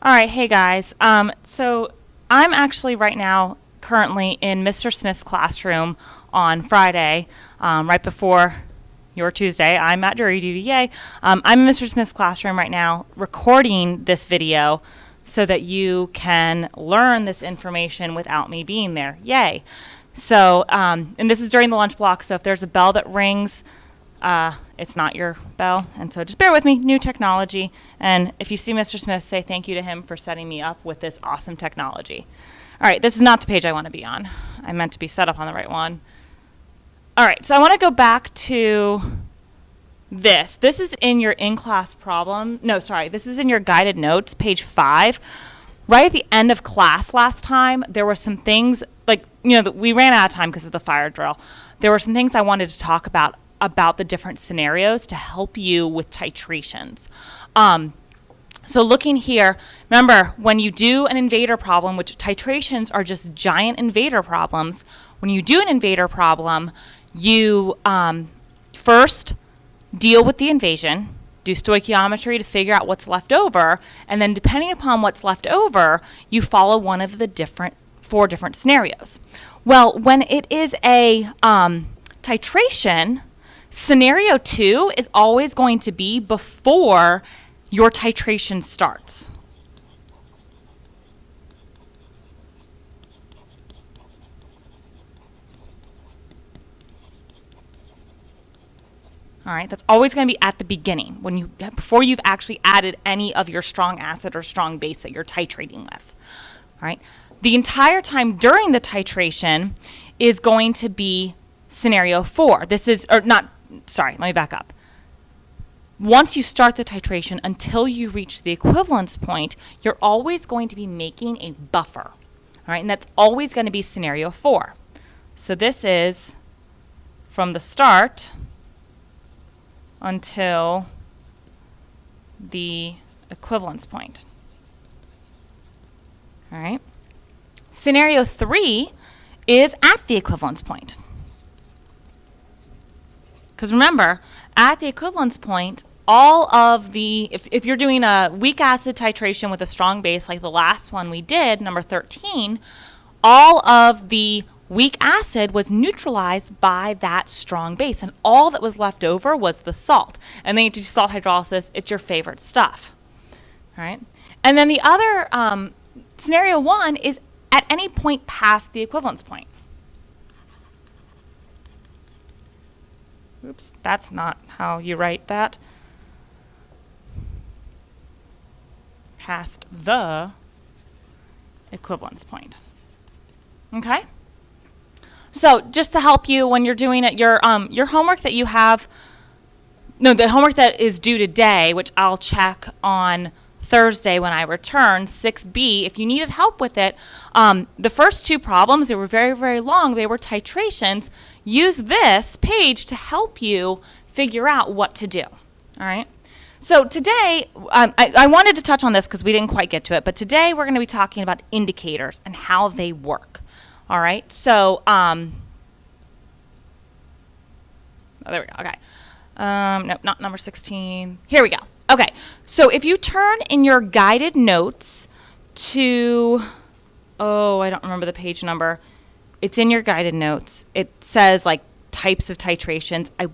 All right, hey guys. So I'm actually right now currently in Mr. Smith's classroom on Friday, right before your Tuesday. I'm at jury duty, yay. I'm in Mr. Smith's classroom right now recording this video so that you can learn this information without me being there, yay. So, and this is during the lunch block, so if there's a bell that rings, it's not your bell, and so just bear with me, new technology, and if you see Mr. Smith, say thank you to him for setting me up with this awesome technology. All right, this is not the page I want to be on. I meant to be set up on the right one. All right, so I want to go back to this. This is in your in-class problem. No, sorry, this is in your guided notes, page 5. Right at the end of class last time, there were some things, like, we ran out of time because of the fire drill. There were some things I wanted to talk about the different scenarios to help you with titrations. So looking here, remember, when you do an invader problem, which titrations are just giant invader problems, when you do an invader problem, you first deal with the invasion, do stoichiometry to figure out what's left over, and then depending upon what's left over, you follow one of the 4 different scenarios. Well, when it is a titration, scenario 2 is always going to be before your titration starts. All right, that's always going to be at the beginning, before you've actually added any of your strong acid or strong base that you're titrating with. All right, the entire time during the titration is going to be scenario 4. This is, or not, sorry, let me back up. Once you start the titration until you reach the equivalence point, you're always going to be making a buffer. All right, and that's always going to be scenario 4. So this is from the start until the equivalence point. All right. Scenario 3 is at the equivalence point. Because remember, at the equivalence point, all of the, if you're doing a weak acid titration with a strong base like the last one we did, number 13, all of the weak acid was neutralized by that strong base, and all that was left over was the salt. And then you do salt hydrolysis, it's your favorite stuff. All right? And then the other, scenario 1 is at any point past the equivalence point. Oops, that's not how you write that. Past the equivalence point. Okay? So just to help you when you're doing it, your homework that you have, no, the homework that is due today, which I'll check on Thursday when I return, 6B, if you needed help with it, the first 2 problems, they were very, very long. They were titrations. Use this page to help you figure out what to do. All right? So today, I wanted to touch on this because we didn't quite get to it, but today we're going to be talking about indicators and how they work. All right? So, oh, there we go. Okay. No, not number 16. Here we go. Okay, so if you turn in your guided notes to, oh, I don't remember the page number. It's in your guided notes. It says like types of titrations. I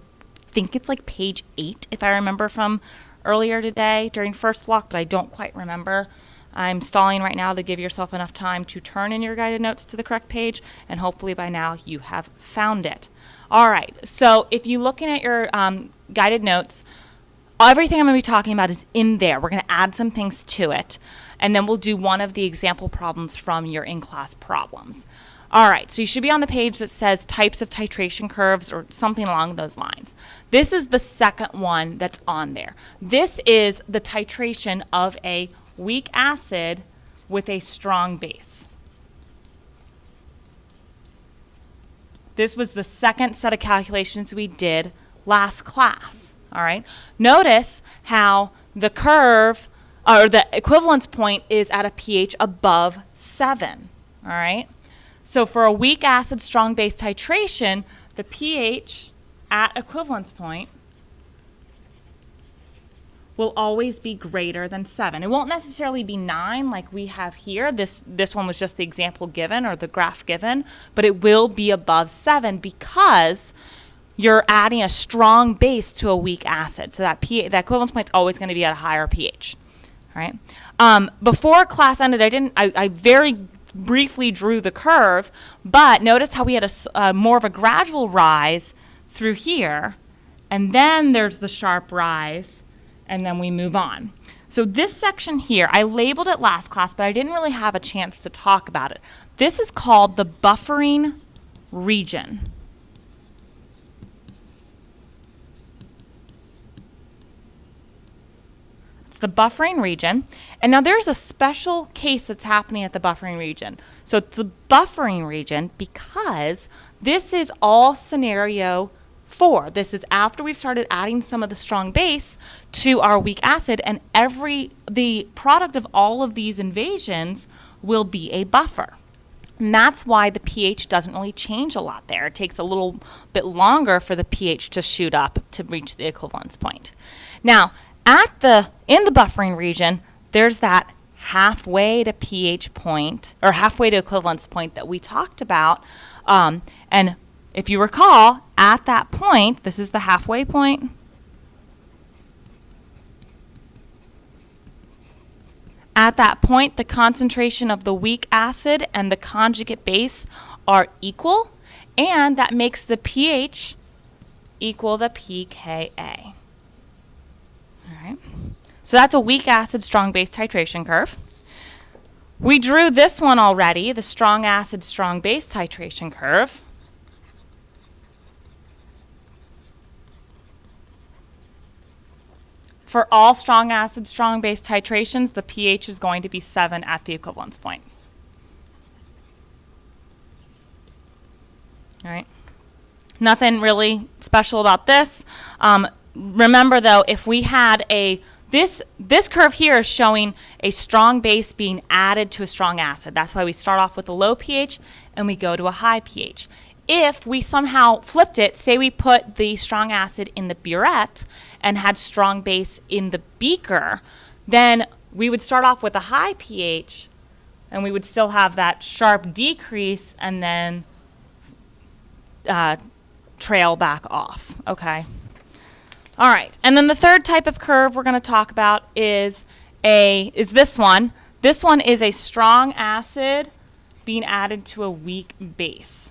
think it's like page 8 if I remember from earlier today during first block, but I don't quite remember. I'm stalling right now to give yourself enough time to turn in your guided notes to the correct page, and hopefully by now you have found it. All right, so if you're looking at your guided notes, everything I'm going to be talking about is in there. We're going to add some things to it, and then we'll do one of the example problems from your in-class problems. All right, so you should be on the page that says types of titration curves or something along those lines. This is the second one that's on there. This is the titration of a weak acid with a strong base. This was the second set of calculations we did last class. All right. Notice how the curve, or the equivalence point, is at a pH above 7. All right. So for a weak acid strong base titration, the pH at equivalence point will always be greater than 7. It won't necessarily be 9 like we have here. This one was just the example given or the graph given, but it will be above 7 because you're adding a strong base to a weak acid. So that equivalence point is always going to be at a higher pH. All right. Before class ended, I very briefly drew the curve, but notice how we had a more of a gradual rise through here, and then there's the sharp rise, and then we move on. So this section here, I labeled it last class, but I didn't really have a chance to talk about it. This is called the buffering region. The buffering region, and now there's a special case that's happening at the buffering region. So it's the buffering region because this is all scenario 4. This is after we've started adding some of the strong base to our weak acid, and the product of all of these invasions will be a buffer. And that's why the pH doesn't really change a lot there. It takes a little bit longer for the pH to shoot up to reach the equivalence point. Now, in the buffering region, there's that halfway to pH point, or halfway to equivalence point that we talked about. And if you recall, at that point, this is the halfway point. At that point, the concentration of the weak acid and the conjugate base are equal, and that makes the pH equal the pKa. All right. So that's a weak acid, strong base titration curve. We drew this one already, the strong acid, strong base titration curve. For all strong acid, strong base titrations, the pH is going to be 7 at the equivalence point. All right. Nothing really special about this. Remember, though, if we had this curve here is showing a strong base being added to a strong acid. That's why we start off with a low pH and we go to a high pH. If we somehow flipped it, say we put the strong acid in the burette and had strong base in the beaker, then we would start off with a high pH and we would still have that sharp decrease and then trail back off, okay? All right, and then the third type of curve we're going to talk about is this one. This one is a strong acid being added to a weak base.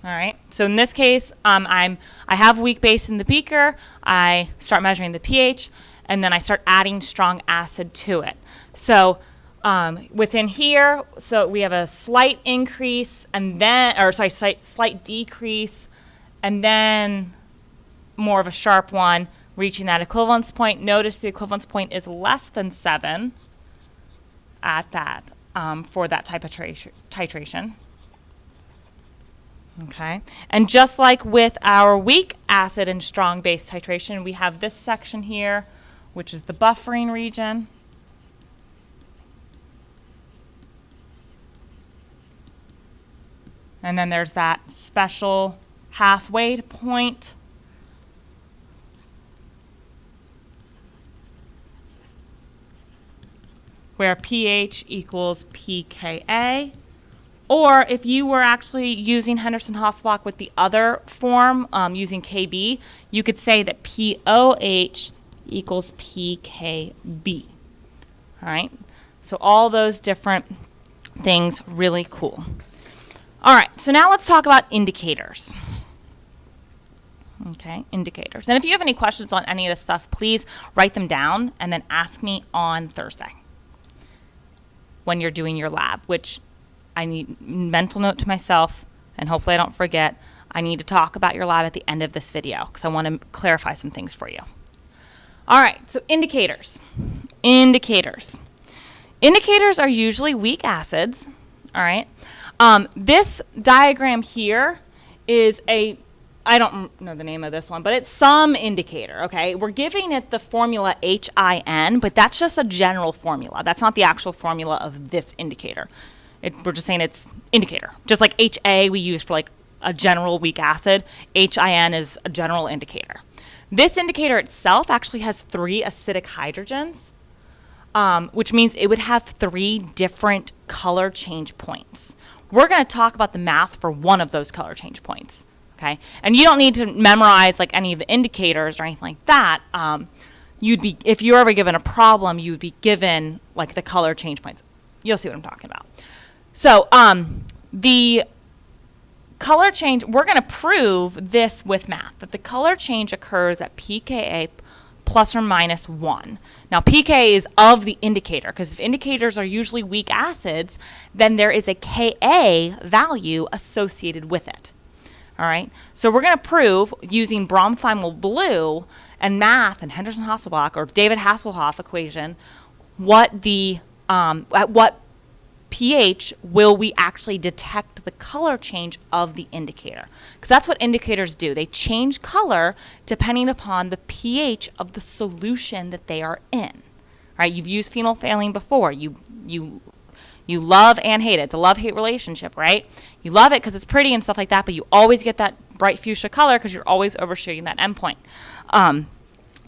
All right, so in this case, I have weak base in the beaker. I start measuring the pH, and then I start adding strong acid to it. So within here, so we have a slight increase, and then, or sorry, slight decrease, and then more of a sharp one, reaching that equivalence point. Notice the equivalence point is less than 7 at that for that type of titration. Okay, and just like with our weak acid and strong base titration, we have this section here, which is the buffering region. And then there's that special halfway point. Where pH equals pKa. Or if you were actually using Henderson-Hasselbalch with the other form, using Kb, you could say that POH equals pKb. All right, so all those different things, really cool. All right, so now let's talk about indicators. Okay, indicators. And if you have any questions on any of this stuff, please write them down and then ask me on Thursday when you're doing your lab, which I need mental note to myself, and hopefully I don't forget, I need to talk about your lab at the end of this video because I want to clarify some things for you. All right, so indicators. Indicators. Indicators are usually weak acids, all right? This diagram here is I don't know the name of this one, but it's some indicator, okay? We're giving it the formula HIN, but that's just a general formula. That's not the actual formula of this indicator. We're just saying it's indicator. Just like HA we use for like a general weak acid, HIN is a general indicator. This indicator itself actually has 3 acidic hydrogens, which means it would have 3 different color change points. We're going to talk about the math for one of those color change points, okay? And you don't need to memorize like any of the indicators or anything like that. If you're ever given a problem, you would be given like the color change points. You'll see what I'm talking about. So the color change, we're going to prove this with math, that the color change occurs at pKa plus or minus 1. Now, pK is of the indicator, because if indicators are usually weak acids, then there is a Ka value associated with it. All right? So we're going to prove using bromothiamyl blue and math and Henderson-Hasselbalch or David Hasselhoff equation what the at what pH will we actually detect the color change of the indicator. Because that's what indicators do. They change color depending upon the pH of the solution that they are in. Right? You've used phenolphthalein before. You love and hate it. It's a love-hate relationship, right? You love it because it's pretty and stuff like that, but you always get that bright fuchsia color because you're always overshooting that endpoint. But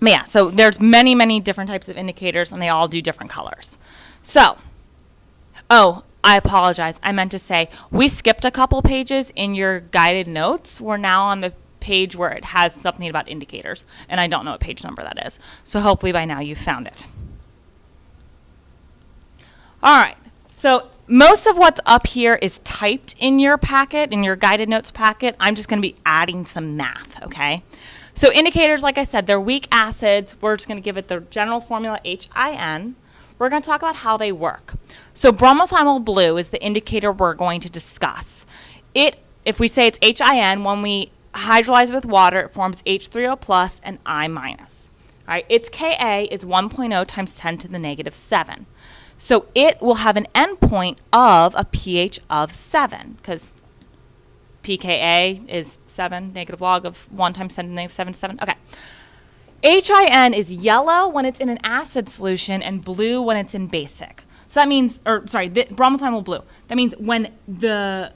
yeah, so there's many, many different types of indicators, and they all do different colors. So, oh, I apologize. I meant to say we skipped a couple pages in your guided notes. We're now on the page where it has something about indicators, and I don't know what page number that is. So hopefully by now you've found it. All right. So most of what's up here is typed in your packet, in your guided notes packet. I'm just going to be adding some math, okay? So indicators, like I said, they're weak acids. We're just going to give it the general formula HIN. We're going to talk about how they work. So bromothiamyl blue is the indicator we're going to discuss. If we say it's HIN, when we hydrolyze it with water, it forms H3O plus and I minus. All right, its Ka is 1.0 times 10 to the negative 7. So it will have an endpoint of a pH of 7, because pKa is 7, negative log of 1 times 10 to the negative 7 is 7. Okay. HIN is yellow when it's in an acid solution and blue when it's in basic. So that means, bromothiamyl blue. That means when the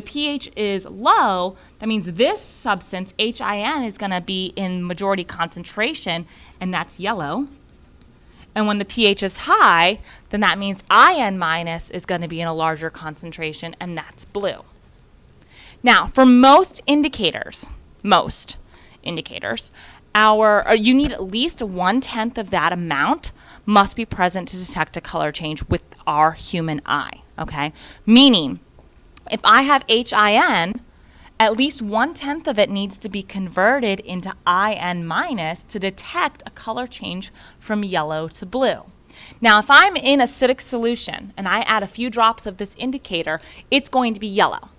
pH is low, that means this substance, HIN, is going to be in majority concentration, and that's yellow. And when the pH is high, then that means IN minus is going to be in a larger concentration, and that's blue. Now, for most indicators, you need at least 1/10 of that amount must be present to detect a color change with our human eye, okay? Meaning, if I have HIN, at least 1/10 of it needs to be converted into IN minus to detect a color change from yellow to blue. Now, if I'm in acidic solution and I add a few drops of this indicator, it's going to be yellow.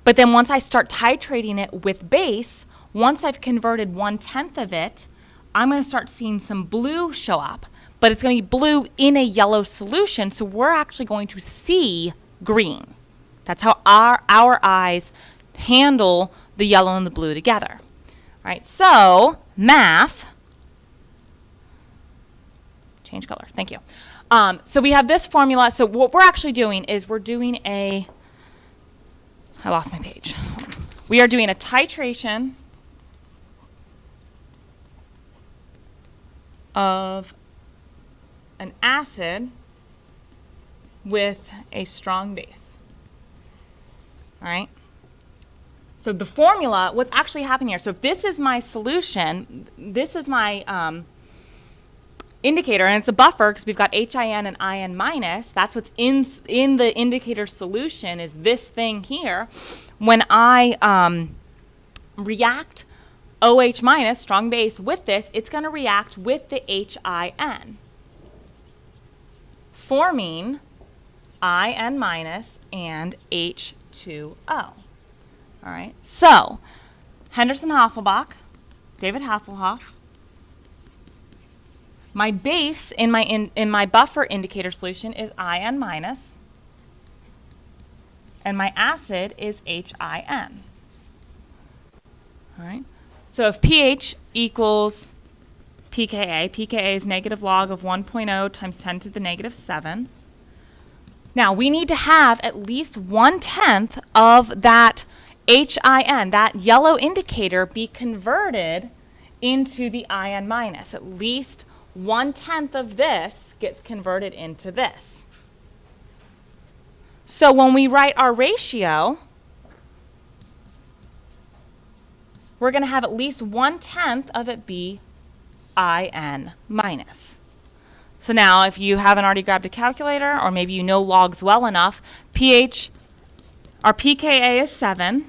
But then once I start titrating it with base, once I've converted 1/10 of it, I'm going to start seeing some blue show up. But it's going to be blue in a yellow solution, so we're actually going to see green. That's how our eyes handle the yellow and the blue together. All right, so math, change color, thank you. So we have this formula. So what we're actually doing is we're doing I lost my page. We are doing a titration of an acid with a strong base. All right. So the formula, what's actually happening here, so if this is my solution, this is my indicator, and it's a buffer because we've got HIN and IN minus. That's what's in the indicator solution is this thing here. When I react OH minus, strong base, with this, it's going to react with the HIN, forming IN minus and H2O. All right. So Henderson-Hasselbalch, David Hasselhoff. My base in my buffer indicator solution is IN minus, and my acid is HIN. All right. So if pH equals pKa, pKa is negative log of 1.0 times 10 to the negative 7. Now we need to have at least 1/10 of that HIN, that yellow indicator, be converted into the IN minus. At least 1/10 of this gets converted into this. So when we write our ratio, we're going to have at least 1/10 of it be IN minus. So now if you haven't already grabbed a calculator, or maybe you know logs well enough, our pKa is 7.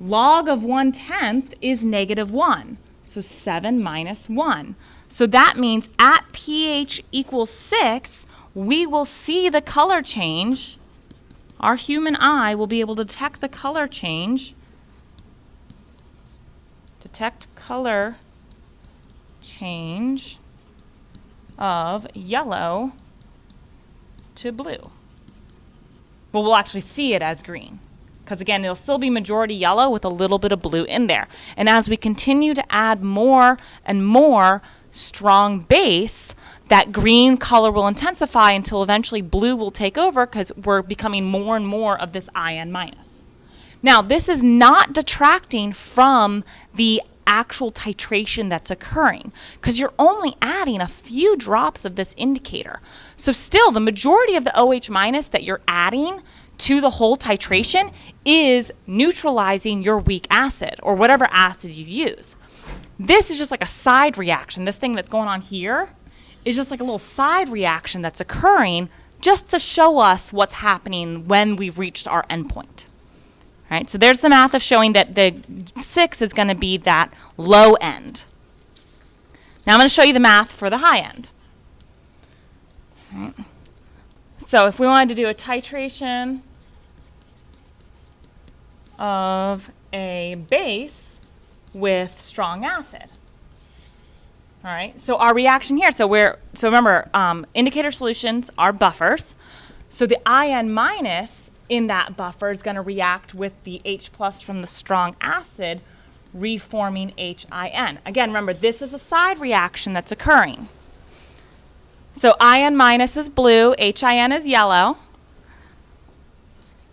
Log of 1/10 is -1. So 7 minus 1. So that means at pH equals 6, we will see the color change. Our human eye will be able to detect the color change. Detect color change of yellow to blue. Well, we'll actually see it as green, because again, it'll still be majority yellow with a little bit of blue in there. And as we continue to add more and more strong base, that green color will intensify until eventually blue will take over, because we're becoming more and more of this IN minus. Now, this is not detracting from the actual titration that's occurring, because you're only adding a few drops of this indicator. So still, the majority of the OH minus that you're adding to the whole titration is neutralizing your weak acid, or whatever acid you use. This is just like a side reaction. This thing that's going on here is just like a little side reaction that's occurring just to show us what's happening when we've reached our endpoint. Right, so there's the math of showing that the 6 is going to be that low end. Now I'm going to show you the math for the high end. Right. So if we wanted to do a titration of a base with strong acid. All right, so our reaction here, so remember, indicator solutions are buffers. So the IN minus in that buffer is going to react with the H plus from the strong acid, reforming HIN. Again, remember, this is a side reaction that's occurring. So IN minus is blue, HIN is yellow.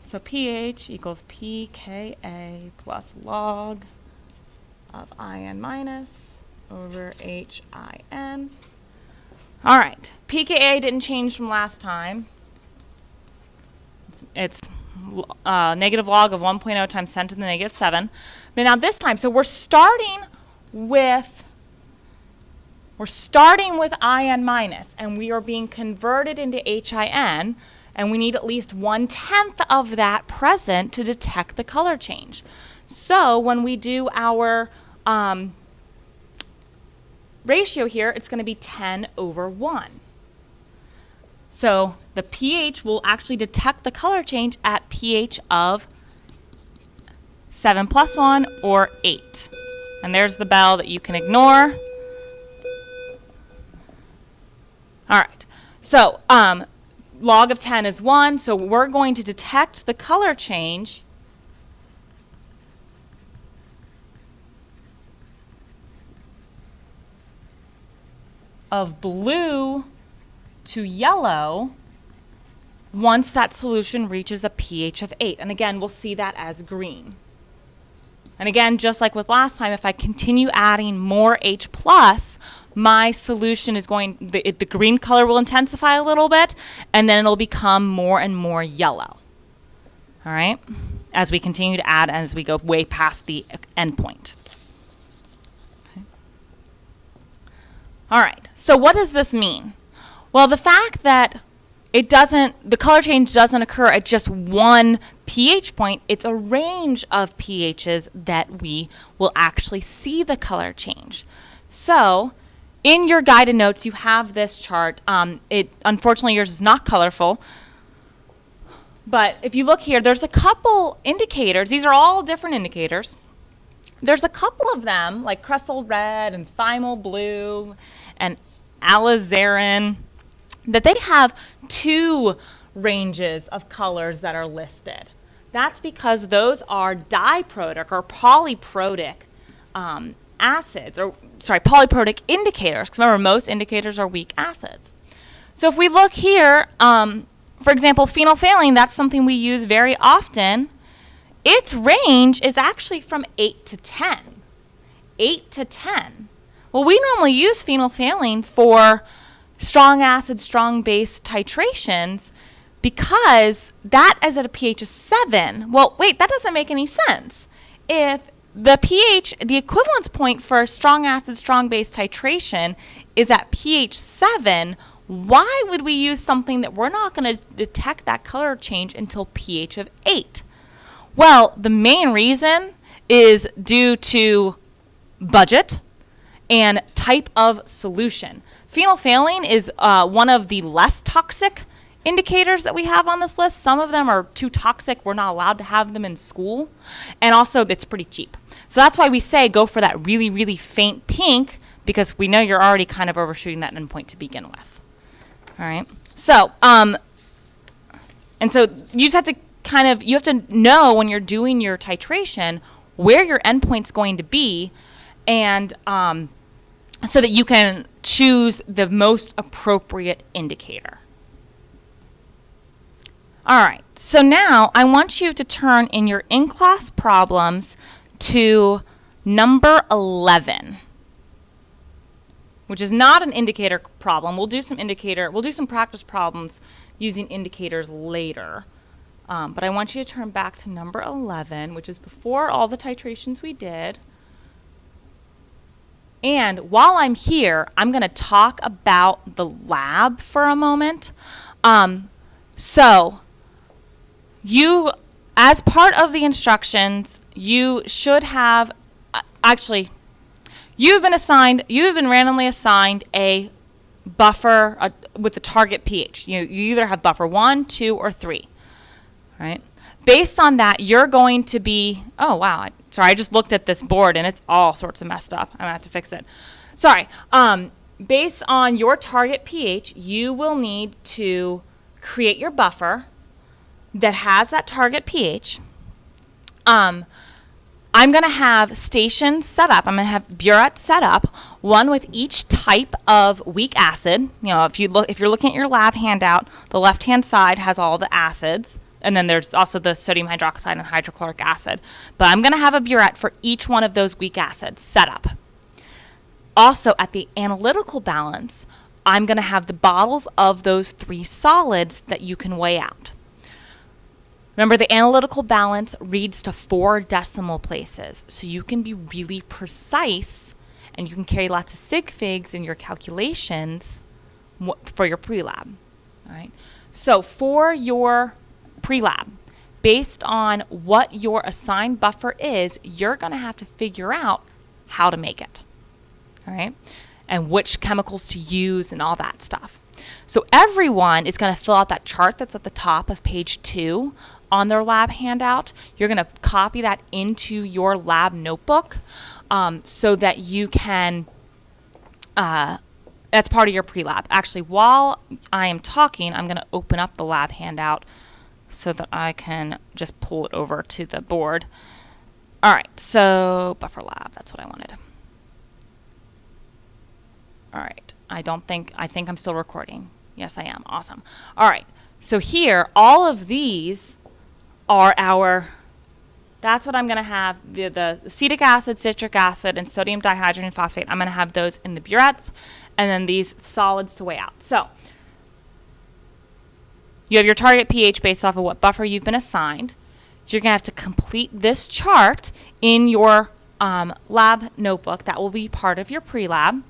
So pH equals pKa plus log of IN minus over HIN. All right, pKa didn't change from last time. It's negative log of 1.0 times 10 to the negative 7. But now this time, so we're starting with IN minus, and we are being converted into HIN, and we need at least 1/10 of that present to detect the color change. So when we do our ratio here, it's going to be 10/1. So the pH will actually detect the color change at pH of 7 + 1 or 8. And there's the bell that you can ignore. All right, so log of 10 is 1, so we're going to detect the color change of blue to yellow once that solution reaches a pH of 8. And again, we'll see that as green. And again, just like with last time, if I continue adding more H+, my solution is going, the green color will intensify a little bit, and then it'll become more and more yellow. All right? As we continue to add, as we go way past the endpoint. Okay. All right, so what does this mean? Well, the fact that the color change doesn't occur at just one pH point, it's a range of pHs that we will actually see the color change. So in your guided notes, you have this chart. Unfortunately, yours is not colorful. But if you look here, there's a couple indicators. These are all different indicators. There's a couple of them, like cresol red and thymol blue and alizarin, that they have 2 ranges of colors that are listed. That's because those are diprotic or polyprotic acids, or sorry, polyprotic indicators, because remember, most indicators are weak acids. So if we look here, for example, phenolphthalein, that's something we use very often its range is actually from 8 to 10. 8 to 10. Well, we normally use phenolphthalein for strong acid, strong base titrations because that is at a pH of 7. Well, wait, that doesn't make any sense. If the pH, the equivalence point for strong acid, strong base titration is at pH 7, why would we use something that we're not going to detect that color change until pH of 8? Well, the main reason is due to budget and type of solution. Phenolphthalein is one of the less toxic indicators that we have on this list. Some of them are too toxic. We're not allowed to have them in school. And also, it's pretty cheap. So that's why we say go for that really, really faint pink, because we know you're already kind of overshooting that endpoint to begin with. All right. So, and so you just have to you have to know when you're doing your titration where your endpoint's going to be, and so that you can choose the most appropriate indicator. All right, so now I want you to turn in your in-class problems to number 11, which is not an indicator problem. We'll do some practice problems using indicators later. But I want you to turn back to number 11, which is before all the titrations we did. And while I'm here, I'm going to talk about the lab for a moment. So you, as part of the instructions, you should have, actually, you've been randomly assigned a buffer with the target pH. You either have buffer 1, 2, or 3. Right? Based on that, you're going to be, oh wow, sorry, I just looked at this board and it's all sorts of messed up. I'm going to have to fix it. Sorry. Based on your target pH, you will need to create your buffer that has that target pH. I'm going to have stations set up. I'm going to have burettes set up, one with each type of weak acid. You know, if you're looking at your lab handout, the left-hand side has all the acids. And then there's also the sodium hydroxide and hydrochloric acid. But I'm going to have a burette for each one of those weak acids set up. Also, at the analytical balance, I'm going to have the bottles of those 3 solids that you can weigh out. Remember, the analytical balance reads to 4 decimal places. So you can be really precise, and you can carry lots of sig figs in your calculations for your pre-lab. All right? So for your pre-lab, based on what your assigned buffer is, you're going to have to figure out how to make it, all right, and which chemicals to use and all that stuff. So everyone is going to fill out that chart that's at the top of page 2 on their lab handout. You're going to copy that into your lab notebook so that you can, that's part of your pre-lab. Actually, while I am talking, I'm going to open up the lab handout so that I can just pull it over to the board. All right, so buffer lab, that's what I wanted. All right, I think I'm still recording. Yes, I am. Awesome. All right, so here, all of these are that's what I'm going to have, the acetic acid, citric acid, and sodium dihydrogen phosphate. I'm going to have those in the burettes, and then these solids to weigh out. So you have your target pH based off of what buffer you've been assigned. You're going to have to complete this chart in your lab notebook. That will be part of your pre-lab.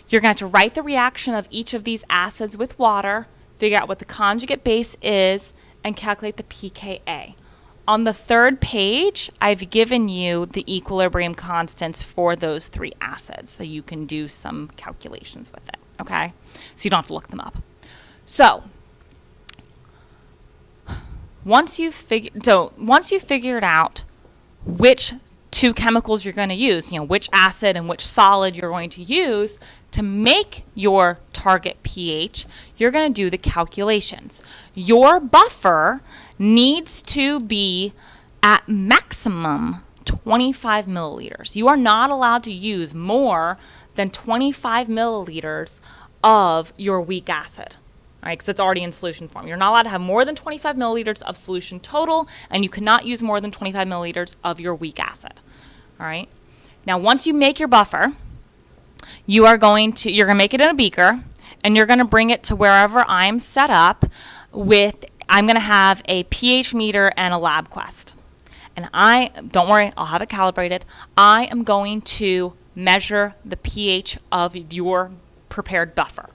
You're going to have to write the reaction of each of these acids with water, figure out what the conjugate base is, and calculate the pKa. On the 3rd page, I've given you the equilibrium constants for those 3 acids, so you can do some calculations with it, okay? So you don't have to look them up. So once you've figured out which 2 chemicals you're going to use, you know, which acid and which solid you're going to use to make your target pH, you're going to do the calculations. Your buffer needs to be at maximum 25 milliliters. You are not allowed to use more than 25 milliliters of your weak acid. right, because it's already in solution form. You're not allowed to have more than 25 milliliters of solution total, and you cannot use more than 25 milliliters of your weak acid. All right. Now, once you make your buffer, you're going to make it in a beaker, and you're going to bring it to wherever I'm set up with. I'm going to have a pH meter and a lab quest. And don't worry, I'll have it calibrated. I am going to measure the pH of your prepared buffer.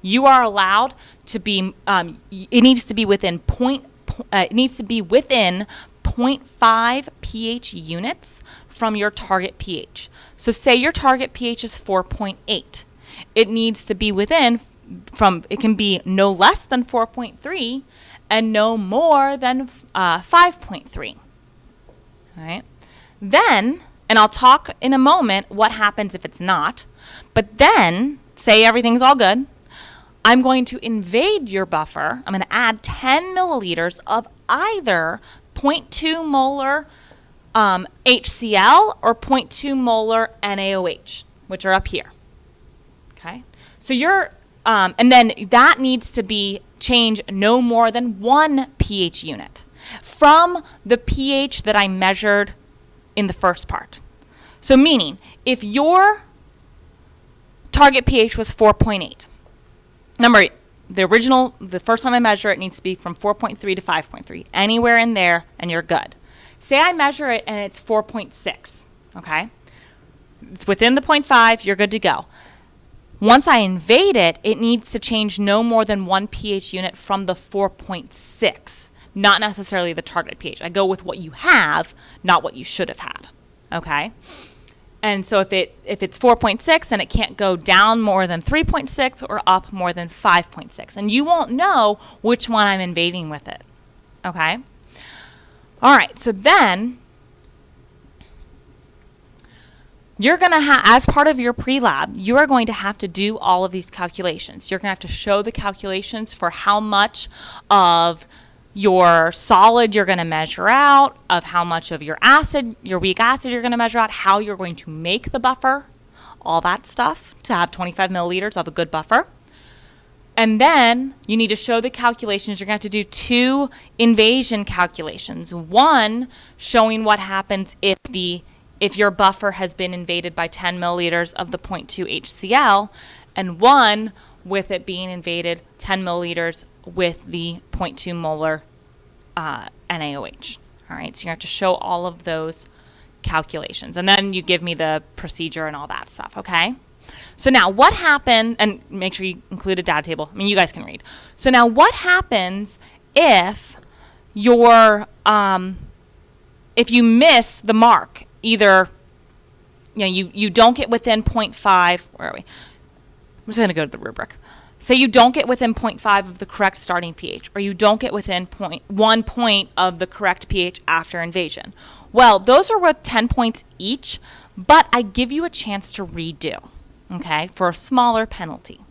You are allowed to be, it needs to be within 0.5 pH units from your target pH. So say your target pH is 4.8. It needs to be within it can be no less than 4.3 and no more than 5.3. All right. Then, and I'll talk in a moment what happens if it's not, but then say everything's all good. I'm going to invade your buffer. I'm going to add 10 milliliters of either 0.2 molar HCl or 0.2 molar NaOH, which are up here. Okay, so and then that needs to be changed no more than 1 pH unit from the pH that I measured in the first part. So meaning, if your target pH was 4.8, remember, the first time I measure it needs to be from 4.3 to 5.3, anywhere in there, and you're good. Say I measure it and it's 4.6, okay? It's within the 0.5, you're good to go. Once I invade it, it needs to change no more than 1 pH unit from the 4.6, not necessarily the target pH. I go with what you have, not what you should have had, okay? And so if it's 4.6 and it can't go down more than 3.6 or up more than 5.6, and you won't know which one I'm invading with it, okay? All right, so then you're going to have, as part of your pre-lab, you are going to have to do all of these calculations. You're going to have to show the calculations for how much of your solid you're going to measure out, of how much of your acid, your weak acid you're going to measure out, how you're going to make the buffer, all that stuff to have 25 milliliters of a good buffer. And then you need to show the calculations. You're going to have to do 2 invasion calculations. One showing what happens if your buffer has been invaded by 10 milliliters of the 0.2 HCl, and one with it being invaded 10 milliliters with the 0.2 molar NaOH. All right, so you have to show all of those calculations. And then you give me the procedure and all that stuff, okay? So now what happened, and make sure you include a data table. I mean, you guys can read. So now what happens if if you miss the mark, either you don't get within 0.5, where are we? I'm just going to go to the rubric. Say you don't get within 0.5 of the correct starting pH, or you don't get within 1 point of the correct pH after invasion. Well, those are worth 10 points each, but I give you a chance to redo, okay, for a smaller penalty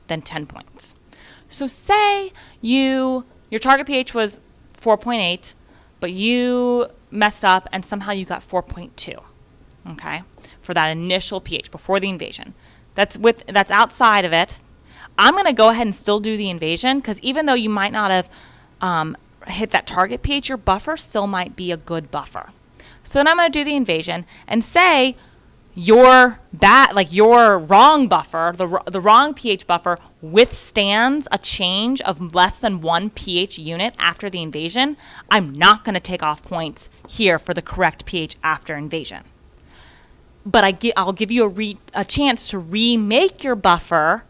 than 10 points. So say your target pH was 4.8, but you messed up and somehow you got 4.2, okay, for that initial pH before the invasion. That's outside of it. I'm going to go ahead and still do the invasion, because even though you might not have hit that target pH, your buffer still might be a good buffer. So then I'm going to do the invasion and say your wrong buffer, the wrong pH buffer, withstands a change of less than 1 pH unit after the invasion. I'm not going to take off points here for the correct pH after invasion. But I'll give you a chance to remake your buffer,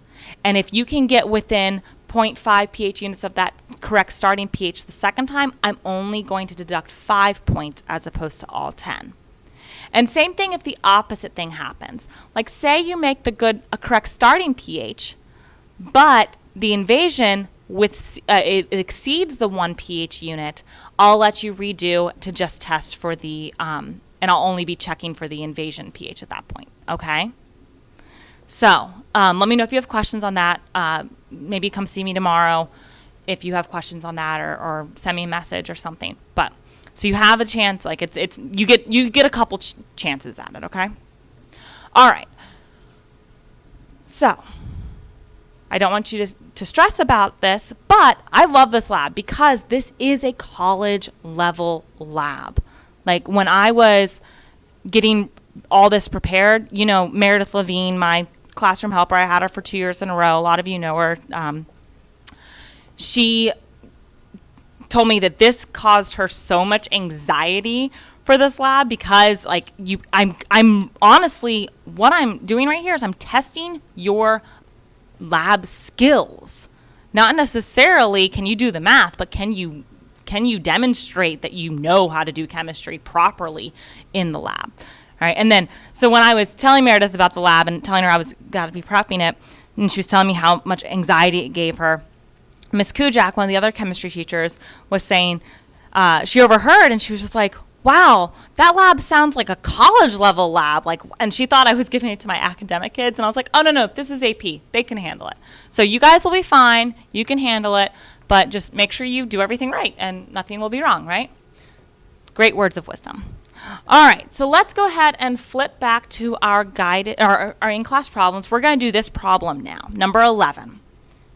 and if you can get within 0.5 pH units of that correct starting pH the second time, I'm only going to deduct 5 points as opposed to all 10. And same thing if the opposite thing happens. Like say you make a correct starting pH, but the invasion it exceeds the 1 pH unit, I'll let you redo to just test for the and I'll only be checking for the invasion pH at that point, okay? So let me know if you have questions on that. Maybe come see me tomorrow if you have questions on that, or send me a message or something. But so you have a chance, like you get a couple chances at it, okay? All right. So I don't want you to stress about this, but I love this lab because this is a college level lab. Like when I was getting all this prepared, you know, Meredith Levine, my classroom helper, I had her for 2 years in a row. A lot of you know her. She told me that this caused her so much anxiety for this lab because like I'm honestly, what I'm doing right here is I'm testing your lab skills. Not necessarily can you do the math, but can you demonstrate that you know how to do chemistry properly in the lab? All right, and then, so when I was telling Meredith about the lab and telling her I was got to be prepping it, and she was telling me how much anxiety it gave her, Miss Kujak, one of the other chemistry teachers, was saying, she overheard and she was just like, wow, that lab sounds like a college level lab. Like, and she thought I was giving it to my academic kids. And I was like, oh, no, this is AP. They can handle it. So you guys will be fine. You can handle it. But just make sure you do everything right and nothing will be wrong, right? Great words of wisdom. All right, so let's go ahead and flip back to our guided, our in-class problems. We're going to do this problem now, number 11.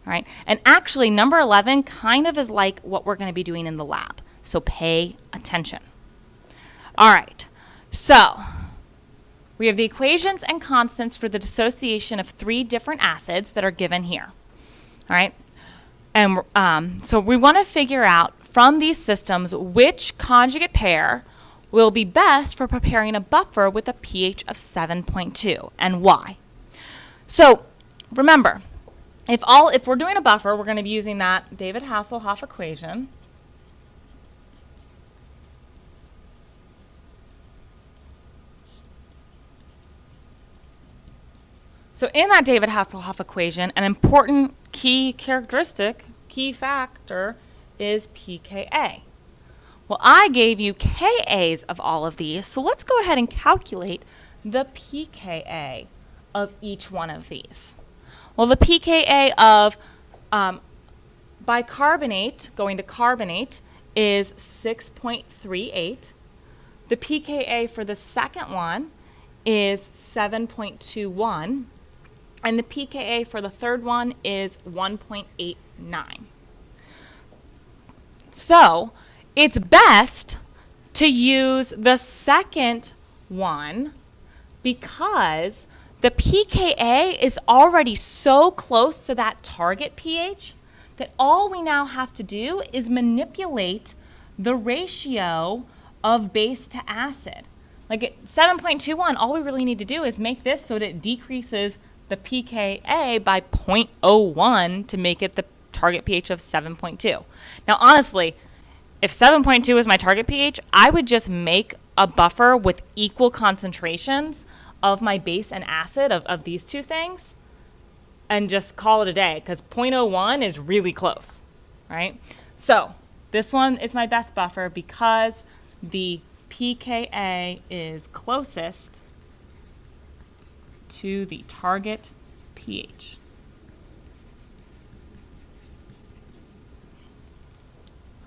All right, and actually number 11 kind of is like what we're going to be doing in the lab. So pay attention. All right, so we have the equations and constants for the dissociation of 3 different acids that are given here. All right, and so we want to figure out from these systems which conjugate pair will be best for preparing a buffer with a pH of 7.2 and why. So remember, if we're doing a buffer, we're going to be using that David Hasselhoff equation. So in that David Hasselhoff equation, an important key characteristic, key factor, is pKa. Well, I gave you Kas of all of these, so let's go ahead and calculate the pKa of each one of these. Well, the pKa of bicarbonate, going to carbonate, is 6.38. The pKa for the second one is 7.21. And the pKa for the third one is 1.89. So it's best to use the second one because the pKa is already so close to that target pH that all we now have to do is manipulate the ratio of base to acid. Like at 7.21, all we really need to do is make this so that it decreases the pKa by 0.01 to make it the target pH of 7.2. Now honestly, if 7.2 is my target pH, I would just make a buffer with equal concentrations of my base and acid of these two things and just call it a day because 0.01 is really close, right? So this one is my best buffer because the pKa is closest to the target pH.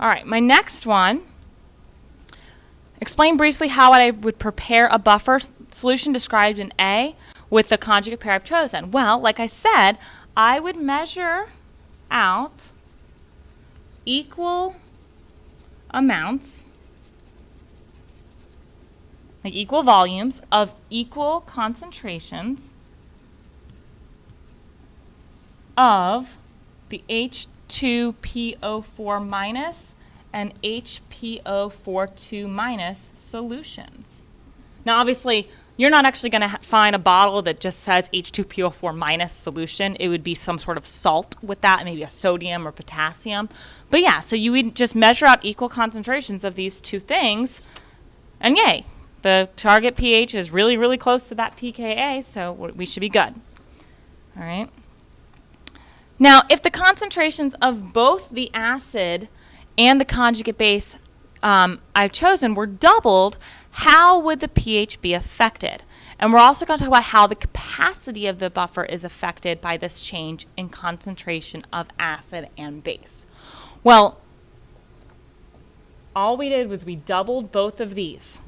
All right, my next one, explain briefly how I would prepare a buffer solution described in A with the conjugate pair I've chosen. Well, like I said, I would measure out equal amounts, like equal volumes of equal concentrations of the H2PO4 minus and HPO42 minus solutions. Now obviously you're not actually going to find a bottle that just says H2PO4 minus solution. It would be some sort of salt with that, maybe a sodium or potassium. But yeah, so you would just measure out equal concentrations of these two things and yay, the target pH is really, really close to that pKa, so we should be good. All right. Now, if the concentrations of both the acid and the conjugate base I've chosen were doubled, how would the pH be affected? And we're also going to talk about how the capacity of the buffer is affected by this change in concentration of acid and base. Well, all we did was we doubled both of these.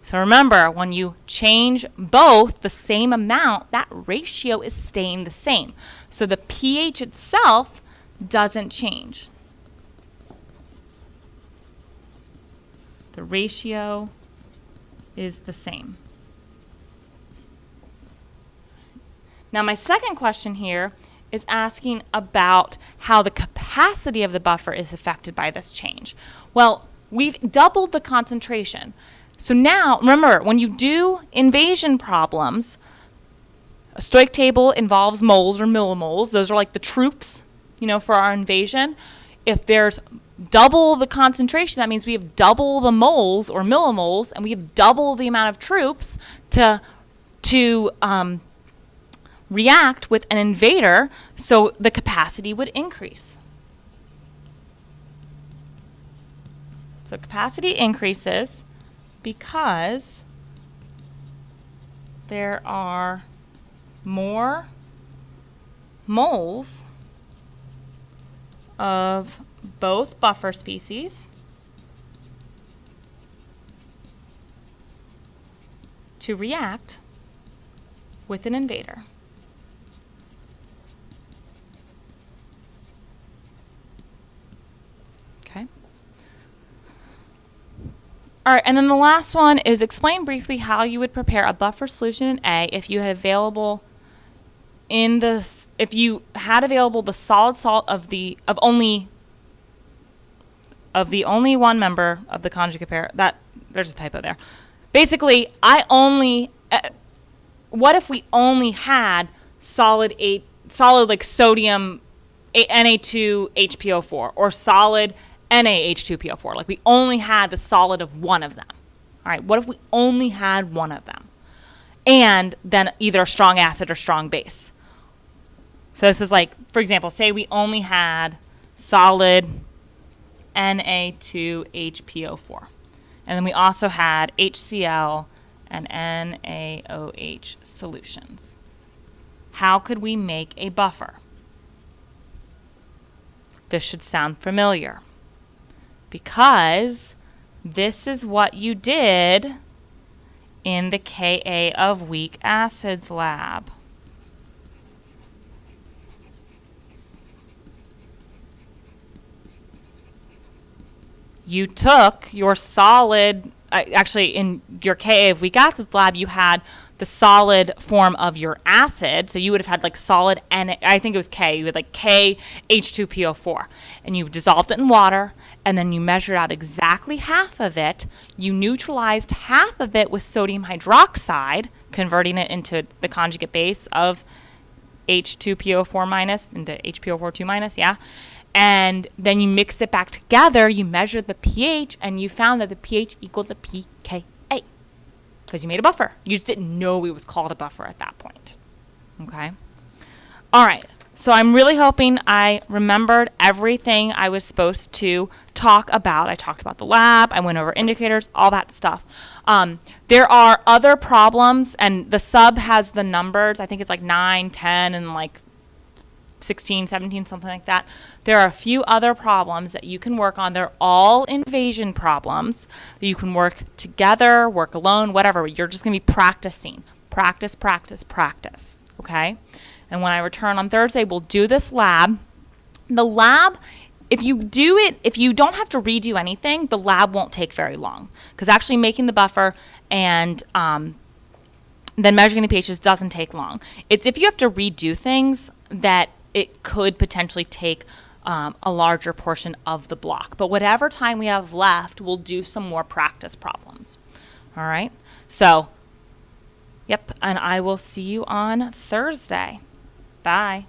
So remember, when you change both the same amount, that ratio is staying the same. So the pH itself doesn't change. The ratio is the same. Now my second question here is asking about how the capacity of the buffer is affected by this change. Well, we've doubled the concentration. So now, remember, when you do invasion problems, a stoichiometric table involves moles or millimoles. Those are like the troops, for our invasion. If there's double the concentration, that means we have double the moles or millimoles, and we have double the amount of troops to react with an invader, so the capacity would increase. So capacity increases because there are more moles of both buffer species to react with an invader. Okay. All right, and then the last one is explain briefly how you would prepare a buffer solution in A if you had available the solid salt of the only one member of the conjugate pair. There's a typo there. Basically, what if we only had solid like sodium Na2HPO4 or solid NaH2PO4? Like we only had the solid of one of them. All right, what if we only had one of them? And then either a strong acid or strong base. So this is like, for example, say we only had solid Na2HPO4. And then we also had HCl and NaOH solutions. How could we make a buffer? This should sound familiar because this is what you did in the Ka of weak acids lab. You took your solid, actually in your Ka of weak acids lab, you had the solid form of your acid. So you would have had like solid I think it was K. You had like KH2PO4. And you dissolved it in water, and then you measured out exactly half of it. You neutralized half of it with sodium hydroxide, converting it into the conjugate base of H2PO4 minus into HPO42 minus, yeah. And then you mix it back together, you measured the pH, and you found that the pH equaled the pKa because you made a buffer. You just didn't know it was called a buffer at that point. Okay? All right. So I'm really hoping I remembered everything I was supposed to talk about. I talked about the lab. I went over indicators, all that stuff. There are other problems, and the sub has the numbers. I think it's like 9, 10, and like 16, 17, something like that. There are a few other problems that you can work on. They're all invasion problems that you can work together, work alone, whatever. You're just going to be practicing. Practice, practice, practice. Okay? And when I return on Thursday, we'll do this lab. The lab, if you don't have to redo anything, the lab won't take very long. Because actually making the buffer and then measuring the pHs doesn't take long. It's if you have to redo things that it could potentially take a larger portion of the block. But whatever time we have left, we'll do some more practice problems. All right? So, yep, and I will see you on Thursday. Bye.